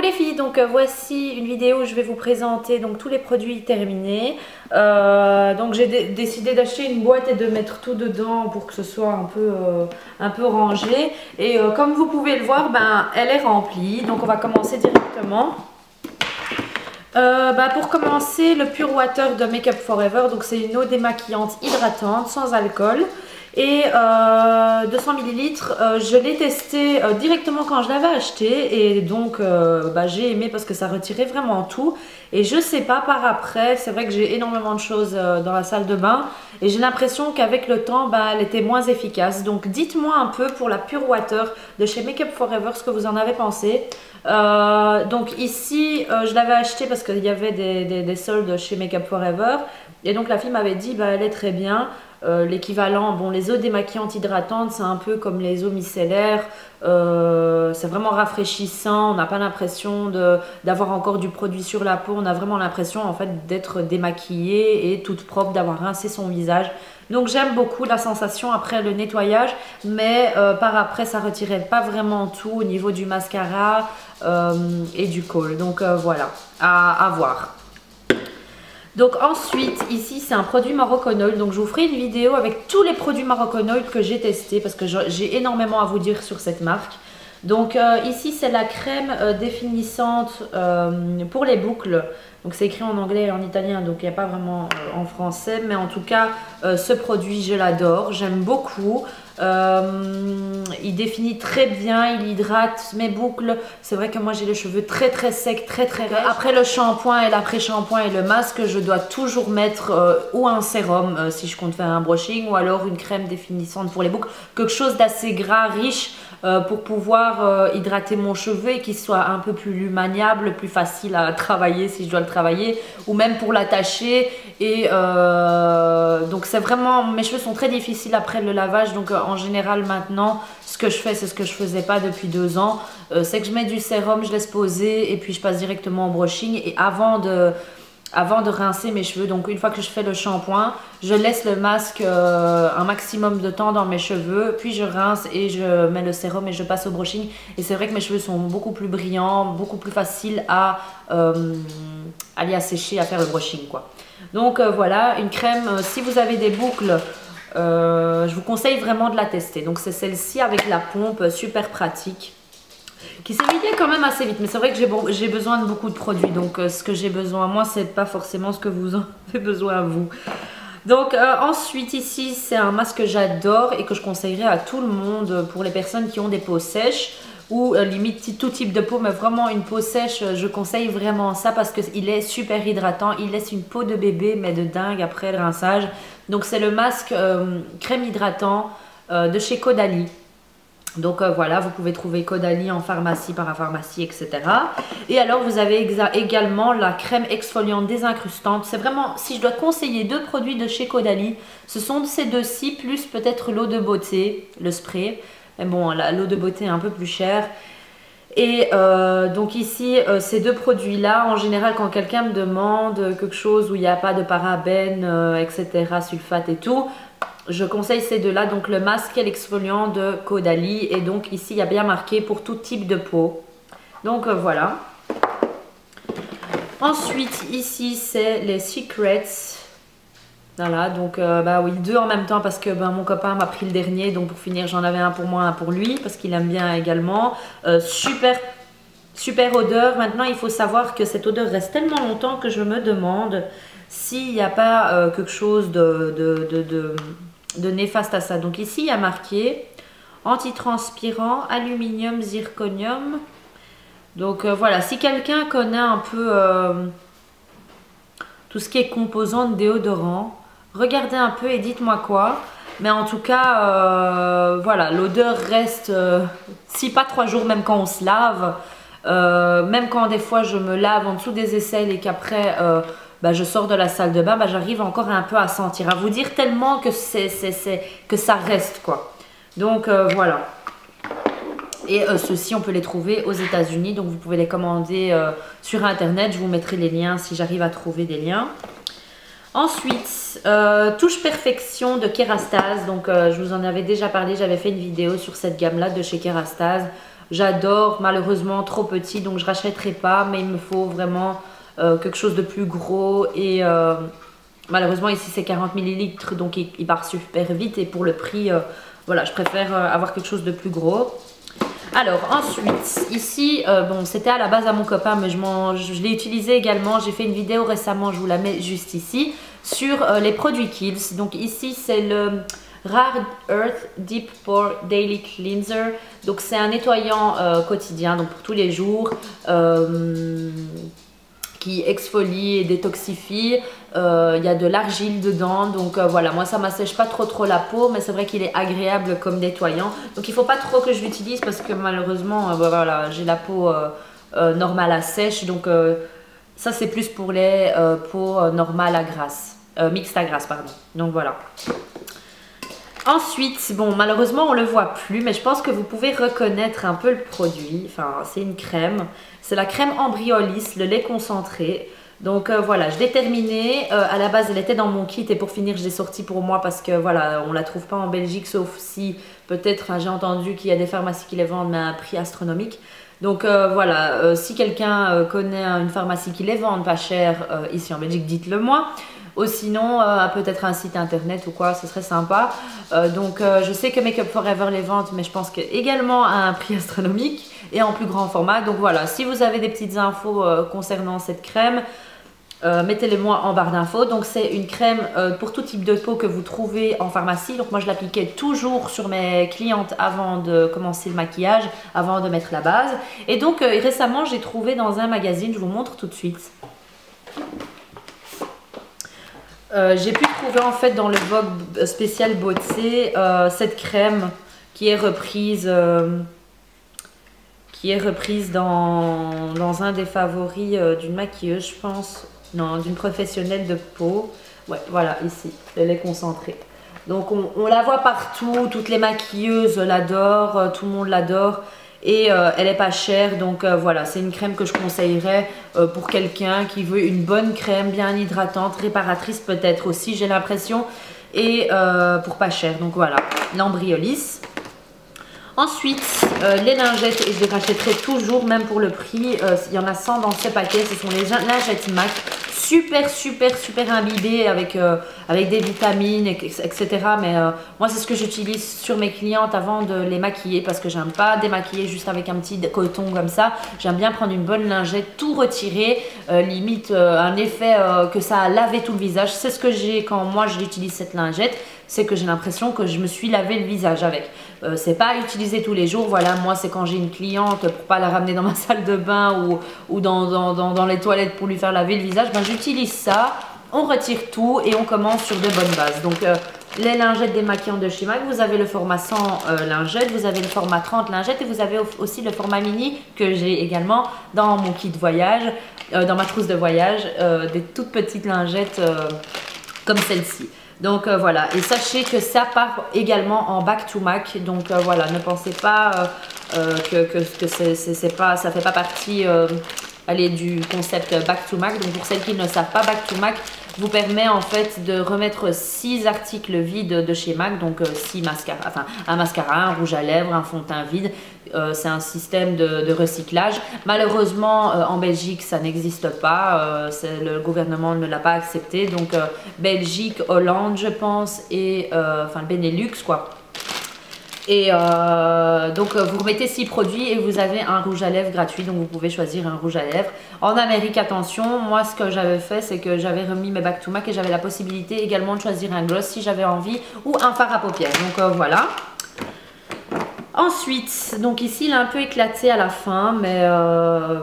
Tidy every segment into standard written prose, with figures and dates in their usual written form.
les filles, donc voici une vidéo où je vais vous présenter donc tous les produits terminés. Donc j'ai décidé d'acheter une boîte et de mettre tout dedans pour que ce soit un peu rangé. Et comme vous pouvez le voir, ben, elle est remplie. Donc on va commencer directement. Pour commencer, le Pure Water de Make Up For Ever. Donc c'est une eau démaquillante hydratante sans alcool. Et 200 ml, je l'ai testé directement quand je l'avais acheté et donc j'ai aimé parce que ça retirait vraiment tout. Et je sais pas par après, c'est vrai que j'ai énormément de choses dans la salle de bain et j'ai l'impression qu'avec le temps, elle était moins efficace. Donc dites-moi un peu pour la Pure Water de chez Make Up For Ever ce que vous en avez pensé. Donc ici, je l'avais acheté parce qu'il y avait des soldes chez Make Up For Ever et donc la fille m'avait dit elle est très bien. L'équivalent, bon, les eaux démaquillantes hydratantes, c'est un peu comme les eaux micellaires, c'est vraiment rafraîchissant, on n'a pas l'impression d'avoir encore du produit sur la peau, on a vraiment l'impression en fait d'être démaquillée et toute propre, d'avoir rincé son visage. Donc j'aime beaucoup la sensation après le nettoyage, mais par après ça retirait pas vraiment tout au niveau du mascara et du col. Donc voilà, à voir. Donc ensuite, ici c'est un produit Moroccan Oil, donc je vous ferai une vidéo avec tous les produits Moroccan Oil que j'ai testés parce que j'ai énormément à vous dire sur cette marque. Donc ici c'est la crème définissante pour les boucles, donc c'est écrit en anglais et en italien donc il n'y a pas vraiment en français, mais en tout cas ce produit je l'adore, j'aime beaucoup. Il définit très bien, il hydrate mes boucles. C'est vrai que moi j'ai les cheveux très secs, très raides. Après le shampoing et l'après-shampoing et le masque, je dois toujours mettre ou un sérum si je compte faire un brushing, ou alors une crème définissante pour les boucles, quelque chose d'assez gras, riche pour pouvoir hydrater mon cheveu et qu'il soit un peu plus maniable, plus facile à travailler si je dois le travailler, ou même pour l'attacher. Et donc c'est vraiment, mes cheveux sont très difficiles après le lavage, donc en général maintenant ce que je fais, c'est ce que je faisais pas depuis 2 ans, c'est que je mets du sérum, je laisse poser et puis je passe directement au brushing. Et avant de rincer mes cheveux, donc une fois que je fais le shampoing, je laisse le masque un maximum de temps dans mes cheveux, puis je rince et je mets le sérum et je passe au brushing. Et c'est vrai que mes cheveux sont beaucoup plus brillants, beaucoup plus faciles à aller assécher, à faire le brushing quoi. Donc voilà, une crème, si vous avez des boucles, je vous conseille vraiment de la tester. Donc c'est celle-ci avec la pompe, super pratique, qui s'est vidée quand même assez vite. Mais c'est vrai que j'ai besoin de beaucoup de produits. Donc ce que j'ai besoin moi, c'est pas forcément ce que vous en avez besoin vous. Donc ensuite ici, c'est un masque que j'adore et que je conseillerais à tout le monde pour les personnes qui ont des peaux sèches. Ou limite tout type de peau, mais vraiment une peau sèche, je conseille vraiment ça parce qu'il est super hydratant, il laisse une peau de bébé mais de dingue après le rinçage. Donc c'est le masque crème hydratant de chez Caudalie. Donc voilà, vous pouvez trouver Caudalie en pharmacie, parapharmacie, etc. Et alors vous avez également la crème exfoliante désincrustante. C'est vraiment, si je dois conseiller 2 produits de chez Caudalie, ce sont ces 2-ci, plus peut-être l'eau de beauté, le spray. Mais bon, l'eau de beauté est un peu plus chère. Et donc ici, ces 2 produits-là, en général, quand quelqu'un me demande quelque chose où il n'y a pas de parabènes, etc., sulfate et tout, je conseille ces 2-là. Donc le masque et l'exfoliant de Caudalie. Et donc ici, il y a bien marqué pour tout type de peau. Donc voilà. Ensuite, ici, c'est les Secrets. Voilà, donc oui, 2 en même temps parce que mon copain m'a pris le dernier, donc pour finir j'en avais un pour moi, un pour lui parce qu'il aime bien également. Super odeur. Maintenant il faut savoir que cette odeur reste tellement longtemps que je me demande s'il n'y a pas quelque chose de néfaste à ça. Donc ici il y a marqué antitranspirant, aluminium, zirconium. Donc voilà, si quelqu'un connaît un peu tout ce qui est composant de déodorant, regardez un peu et dites-moi quoi. Mais en tout cas, voilà, l'odeur reste, si pas 3 jours, même quand on se lave. Même quand des fois je me lave en dessous des aisselles et qu'après je sors de la salle de bain, j'arrive encore un peu à sentir, à vous dire tellement que, que ça reste quoi. Donc voilà. Et ceux-ci, on peut les trouver aux États-Unis, donc vous pouvez les commander sur internet. Je vous mettrai les liens si j'arrive à trouver des liens. Ensuite, Touche Perfection de Kérastase. Donc je vous en avais déjà parlé, j'avais fait une vidéo sur cette gamme là de chez Kérastase. J'adore, malheureusement trop petit, donc je rachèterai pas, mais il me faut vraiment quelque chose de plus gros. Et malheureusement ici c'est 40 millilitres, donc il part super vite. Et pour le prix, voilà, je préfère avoir quelque chose de plus gros. Alors ensuite, ici, bon, c'était à la base à mon copain, mais je l'ai utilisé également. J'ai fait une vidéo récemment, je vous la mets juste ici, sur les produits Kiehl's. Donc ici, c'est le Rare Earth Deep Pore Daily Cleanser. Donc c'est un nettoyant quotidien, donc pour tous les jours, qui exfolie et détoxifie. Il y a de l'argile dedans, donc voilà, moi ça m'assèche pas trop la peau, mais c'est vrai qu'il est agréable comme nettoyant. Donc il faut pas trop que je l'utilise parce que malheureusement voilà, j'ai la peau normale à sèche, donc ça c'est plus pour les peaux normales à grasse, mixte à grasse pardon. Donc voilà. Ensuite, bon, malheureusement on le voit plus, mais je pense que vous pouvez reconnaître un peu le produit. Enfin, c'est une crème, c'est la crème Embryolisse, le lait concentré. Donc voilà, je l'ai terminée. À la base, elle était dans mon kit et pour finir, je l'ai sortie pour moi parce que voilà, on la trouve pas en Belgique, sauf si peut-être, enfin, j'ai entendu qu'il y a des pharmacies qui les vendent, mais à un prix astronomique. Donc voilà, si quelqu'un connaît une pharmacie qui les vend pas cher ici en Belgique, dites-le moi. Ou sinon, peut-être un site internet ou quoi, ce serait sympa. Donc je sais que Make Up For Ever les vend, mais je pense que également à un prix astronomique et en plus grand format. Donc voilà, si vous avez des petites infos concernant cette crème, mettez-les moi en barre d'infos. Donc c'est une crème pour tout type de peau que vous trouvez en pharmacie. Donc moi je l'appliquais toujours sur mes clientes avant de commencer le maquillage, avant de mettre la base. Et donc récemment j'ai trouvé dans un magazine, je vous montre tout de suite. J'ai pu trouver en fait dans le Vogue spécial beauté cette crème qui est reprise dans un des favoris d'une maquilleuse, je pense, non, d'une professionnelle de peau. Ouais, voilà, ici, le lait concentré. Donc on la voit partout, toutes les maquilleuses l'adorent, tout le monde l'adore. Et elle est pas chère, donc voilà, c'est une crème que je conseillerais pour quelqu'un qui veut une bonne crème bien hydratante, réparatrice peut-être aussi, j'ai l'impression, et pour pas cher. Donc voilà, l'Embryolisse. Ensuite, les lingettes, et je les rachèterai toujours, même pour le prix. Il y en a 100 dans ce paquet, ce sont les lingettes MAC. Super imbibées avec des vitamines, etc. Mais moi, c'est ce que j'utilise sur mes clientes avant de les maquiller parce que j'aime pas démaquiller juste avec un petit coton comme ça. J'aime bien prendre une bonne lingette, tout retirer, limite un effet que ça a lavé tout le visage. C'est ce que j'ai quand moi je l'utilise cette lingette. C'est que j'ai l'impression que je me suis lavé le visage avec. C'est pas à utiliser tous les jours. Voilà, moi c'est quand j'ai une cliente pour pas la ramener dans ma salle de bain ou dans les toilettes pour lui faire laver le visage. Ben, j'utilise ça, on retire tout et on commence sur de bonnes bases. Donc les lingettes démaquillantes de chez MAC, vous avez le format 100 lingettes, vous avez le format 30 lingettes et vous avez aussi le format mini que j'ai également dans mon kit voyage, dans ma trousse de voyage, des toutes petites lingettes comme celle-ci. Donc voilà, et sachez que ça part également en back to MAC, donc voilà, ne pensez pas que ça fait pas partie allez, du concept back to MAC. Donc pour celles qui ne savent pas, back to MAC vous permet en fait de remettre 6 articles vides de chez MAC, donc 6 mascaras, enfin un mascara, un rouge à lèvres, un fond de teint vide. C'est un système de recyclage. Malheureusement, en Belgique, ça n'existe pas. Le gouvernement ne l'a pas accepté. Donc, Belgique, Hollande, je pense, et enfin le Benelux, quoi. Et donc, vous remettez 6 produits et vous avez un rouge à lèvres gratuit. Donc, vous pouvez choisir un rouge à lèvres. En Amérique, attention, moi, ce que j'avais fait, c'est que j'avais remis mes back to MAC et j'avais la possibilité également de choisir un gloss si j'avais envie ou un fard à paupières. Donc, voilà. Ensuite, donc ici il est un peu éclaté à la fin, mais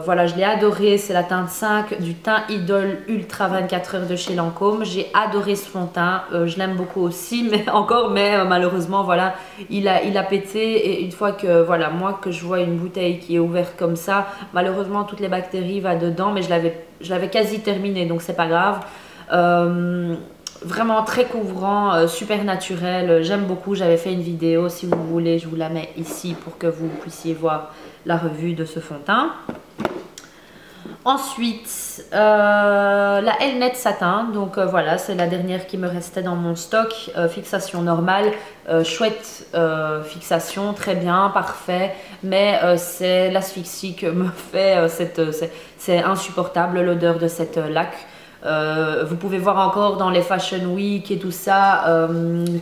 voilà, je l'ai adoré. C'est la teinte 5 du teint Idol Ultra 24 heures de chez Lancôme. J'ai adoré ce fond de teint, je l'aime beaucoup aussi, mais malheureusement voilà, il a pété. Et une fois que voilà, moi que je vois une bouteille qui est ouverte comme ça, malheureusement toutes les bactéries vont dedans, mais je l'avais quasi terminé, donc c'est pas grave. Vraiment très couvrant, super naturel, j'aime beaucoup. J'avais fait une vidéo, si vous voulez, je vous la mets ici pour que vous puissiez voir la revue de ce fond de teint. Ensuite, la Elnet Satin, donc voilà, c'est la dernière qui me restait dans mon stock. Fixation normale, chouette fixation, très bien, parfait. Mais c'est l'asphyxie que me fait, c'est insupportable l'odeur de cette laque. Vous pouvez voir encore dans les Fashion Week et tout ça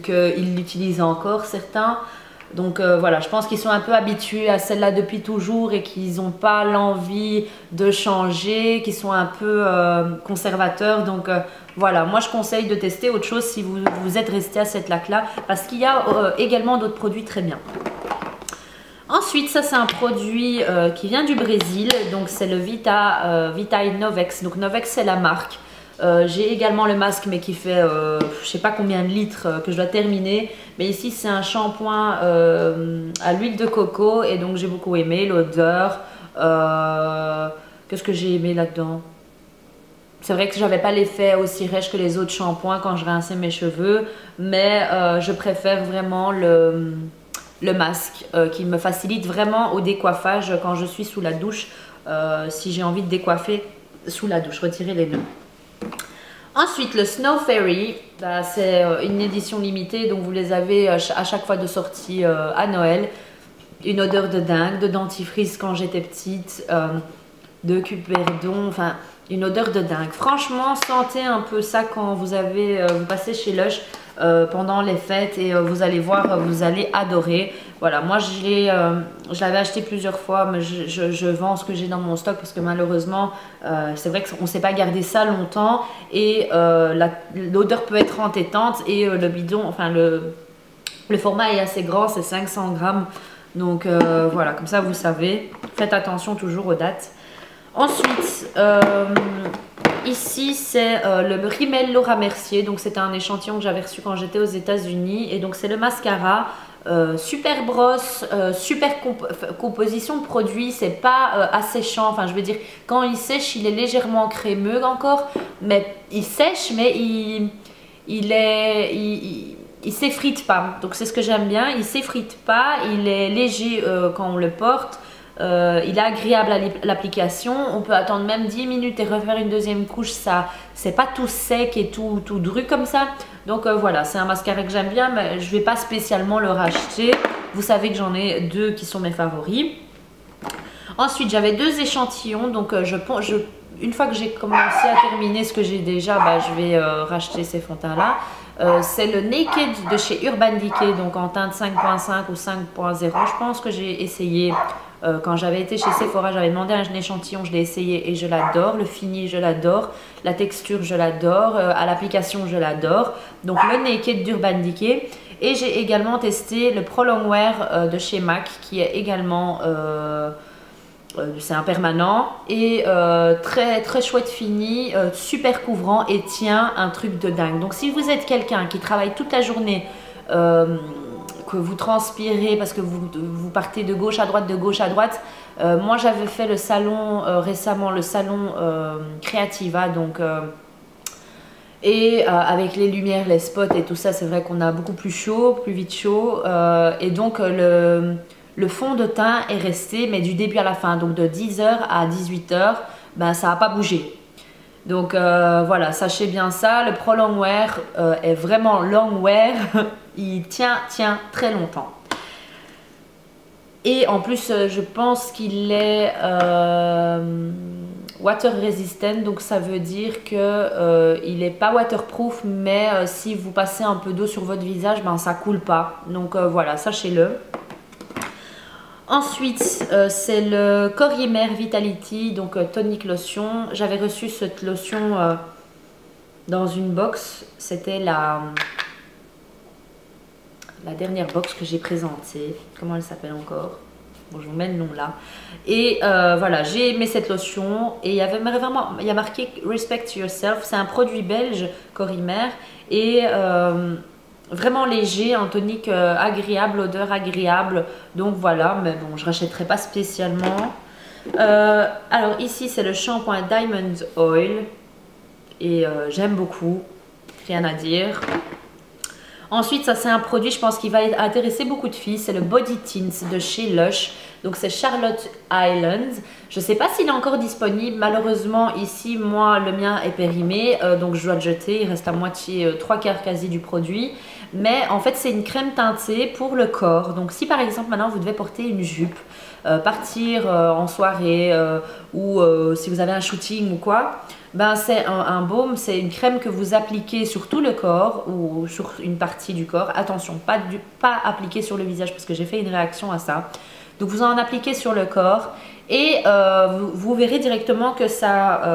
qu'ils l'utilisent encore certains. Donc voilà, je pense qu'ils sont un peu habitués à celle-là depuis toujours et qu'ils n'ont pas l'envie de changer, qu'ils sont un peu conservateurs. Donc voilà, moi je conseille de tester autre chose si vous êtes resté à cette laque-là parce qu'il y a également d'autres produits très bien. Ensuite, ça c'est un produit qui vient du Brésil, donc c'est le Vitae Novex. Donc Novex c'est la marque. J'ai également le masque mais qui fait je sais pas combien de litres que je dois terminer, mais ici c'est un shampoing à l'huile de coco et donc j'ai beaucoup aimé l'odeur. Qu'est-ce que j'ai aimé là-dedans? C'est vrai que j'avais pas l'effet aussi rêche que les autres shampoings quand je rinçais mes cheveux, mais je préfère vraiment le masque qui me facilite vraiment au décoiffage quand je suis sous la douche, si j'ai envie de décoiffer sous la douche, retirer les nœuds. Ensuite, le Snow Fairy, bah, c'est une édition limitée, donc vous les avez à chaque fois de sortie à Noël. Une odeur de dingue, de dentifrice quand j'étais petite, de cuperdon, enfin une odeur de dingue. Franchement, sentez un peu ça quand vous passez chez Lush pendant les fêtes et vous allez voir, vous allez adorer. Voilà, moi je l'avais acheté plusieurs fois, mais je vends ce que j'ai dans mon stock parce que malheureusement, c'est vrai qu'on ne sait pas garder ça longtemps et l'odeur peut être entêtante et le bidon, enfin le format est assez grand, c'est 500 grammes. Donc voilà, comme ça vous savez, faites attention toujours aux dates. Ensuite, ici c'est le Rimmel Laura Mercier, donc c'était un échantillon que j'avais reçu quand j'étais aux États-Unis et donc c'est le mascara. Super brosse, super composition de produit, c'est pas asséchant, enfin je veux dire quand il sèche il est légèrement crémeux encore, mais il sèche mais il s'effrite pas, donc c'est ce que j'aime bien, il s'effrite pas, il est léger quand on le porte. Il est agréable à l'application, on peut attendre même 10 minutes et refaire une deuxième couche, ça c'est pas tout sec et tout dru comme ça. Donc voilà, c'est un mascara que j'aime bien, mais je vais pas spécialement le racheter. Vous savez que j'en ai deux qui sont mes favoris. Ensuite j'avais deux échantillons, donc une fois que j'ai commencé à terminer ce que j'ai déjà, bah, je vais racheter ces fonds de teint là. C'est le Naked de chez Urban Decay, donc en teinte 5.5 ou 5.0. Je pense que j'ai essayé quand j'avais été chez Sephora, j'avais demandé un échantillon, je l'ai essayé et je l'adore. Le fini, je l'adore. La texture, je l'adore. À l'application, je l'adore. Donc le Naked d'Urban Decay. Et j'ai également testé le Pro Longwear de chez MAC qui est également... c'est un permanent et très très chouette fini, super couvrant et tient un truc de dingue. Donc si vous êtes quelqu'un qui travaille toute la journée, que vous transpirez parce que vous partez de gauche à droite, moi j'avais fait le salon récemment, le salon Creativa, donc et avec les lumières, les spots et tout ça, c'est vrai qu'on a beaucoup plus chaud, plus vite chaud, et donc le fond de teint est resté, mais du début à la fin, donc de 10h à 18h, ben, ça n'a pas bougé. Donc voilà, sachez bien ça, le Pro Longwear est vraiment longwear, il tient très longtemps. Et en plus, je pense qu'il est water resistant, donc ça veut dire que il n'est pas waterproof, mais si vous passez un peu d'eau sur votre visage, ben, ça coule pas. Donc voilà, sachez-le. Ensuite, c'est le Corimer Vitality, donc tonic lotion. J'avais reçu cette lotion dans une box. C'était la dernière box que j'ai présentée. Comment elle s'appelle encore? Bon, je vous mets le nom là. Et voilà, j'ai aimé cette lotion. Et il y avait vraiment, il y a marqué Respect Yourself. C'est un produit belge, Corimer. Et... vraiment léger, un tonique agréable, odeur agréable, donc voilà, mais bon, je rachèterai pas spécialement. Alors ici c'est le shampoing Diamond Oil et j'aime beaucoup, rien à dire. Ensuite, ça c'est un produit, je pense, qui va intéresser beaucoup de filles. C'est le Body Tints de chez Lush. Donc c'est Charlotte Island. Je ne sais pas s'il est encore disponible. Malheureusement, ici, moi, le mien est périmé. Donc je dois le jeter. Il reste à moitié, 3/4 quasi du produit. Mais en fait, c'est une crème teintée pour le corps. Donc si par exemple, maintenant, vous devez porter une jupe, partir en soirée ou si vous avez un shooting ou quoi, ben c'est un baume, c'est une crème que vous appliquez sur tout le corps ou sur une partie du corps. Attention, pas appliquer sur le visage parce que j'ai fait une réaction à ça. Donc vous en appliquez sur le corps et vous verrez directement que ça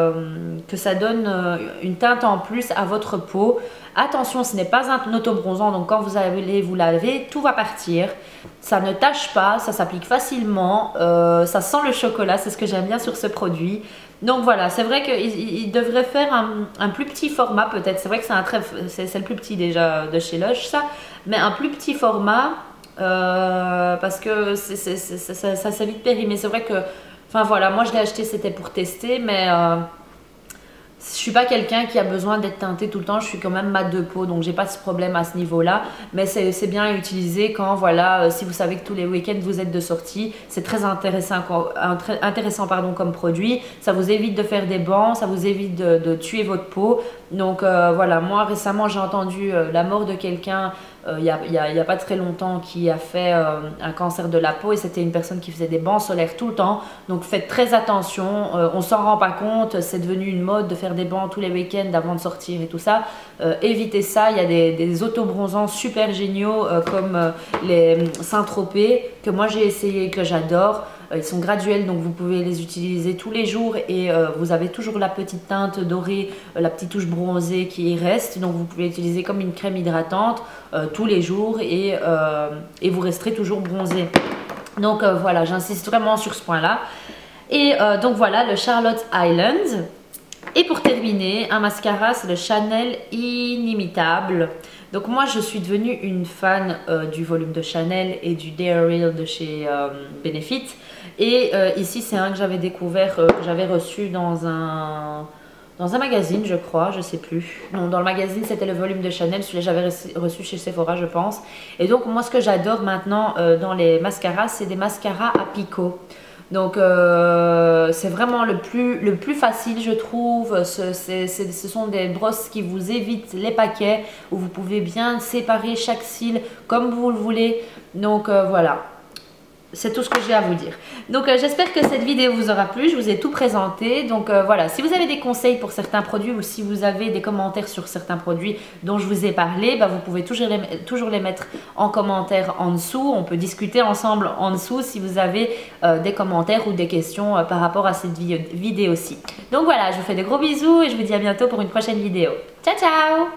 donne une teinte en plus à votre peau. Attention, ce n'est pas un autobronzant, donc quand vous allez vous laver, tout va partir. Ça ne tache pas, ça s'applique facilement, ça sent le chocolat, c'est ce que j'aime bien sur ce produit. Donc voilà, c'est vrai qu'il devrait faire un plus petit format peut-être. C'est vrai que c'est le plus petit déjà de chez Lush ça, mais un plus petit format parce que ça s'est vite périmé. C'est vrai que, enfin voilà, moi je l'ai acheté, c'était pour tester, mais je suis pas quelqu'un qui a besoin d'être teinté tout le temps, je suis quand même mat de peau, donc j'ai pas ce problème à ce niveau-là. Mais c'est bien à utiliser quand, voilà, si vous savez que tous les week-ends vous êtes de sortie, c'est très intéressant comme produit. Ça vous évite de faire des bancs, ça vous évite de tuer votre peau. Donc voilà, moi récemment j'ai entendu la mort de quelqu'un il y a pas très longtemps qui a fait un cancer de la peau et c'était une personne qui faisait des bancs solaires tout le temps. Donc faites très attention, on s'en rend pas compte, c'est devenu une mode de faire des bancs tous les week-ends avant de sortir et tout ça. Évitez ça, il y a des autobronzants super géniaux comme les Saint-Tropez que moi j'ai essayé et que j'adore. Ils sont graduels, donc vous pouvez les utiliser tous les jours et vous avez toujours la petite teinte dorée, la petite touche bronzée qui y reste. Donc vous pouvez l'utiliser comme une crème hydratante tous les jours et vous resterez toujours bronzé. Donc voilà, j'insiste vraiment sur ce point-là. Et donc voilà, le Charlotte Island. Et pour terminer, un mascara, c'est le Chanel Inimitable. Donc moi, je suis devenue une fan du volume de Chanel et du Dare Real de chez Benefit. Et ici, c'est un que j'avais découvert, que j'avais reçu dans un magazine, je crois, je sais plus. Non, dans le magazine, c'était le volume de Chanel. Celui-là, j'avais reçu chez Sephora, je pense. Et donc, moi, ce que j'adore maintenant dans les mascaras, c'est des mascaras à picot. Donc c'est vraiment le plus facile je trouve, ce sont des brosses qui vous évitent les paquets, où vous pouvez bien séparer chaque cil comme vous le voulez. Donc voilà. C'est tout ce que j'ai à vous dire. Donc j'espère que cette vidéo vous aura plu, je vous ai tout présenté. Donc voilà, si vous avez des conseils pour certains produits ou si vous avez des commentaires sur certains produits dont je vous ai parlé, bah, vous pouvez toujours les mettre en commentaire en dessous. On peut discuter ensemble en dessous si vous avez des commentaires ou des questions par rapport à cette vidéo-ci. Donc voilà, je vous fais de gros bisous et je vous dis à bientôt pour une prochaine vidéo. Ciao ciao!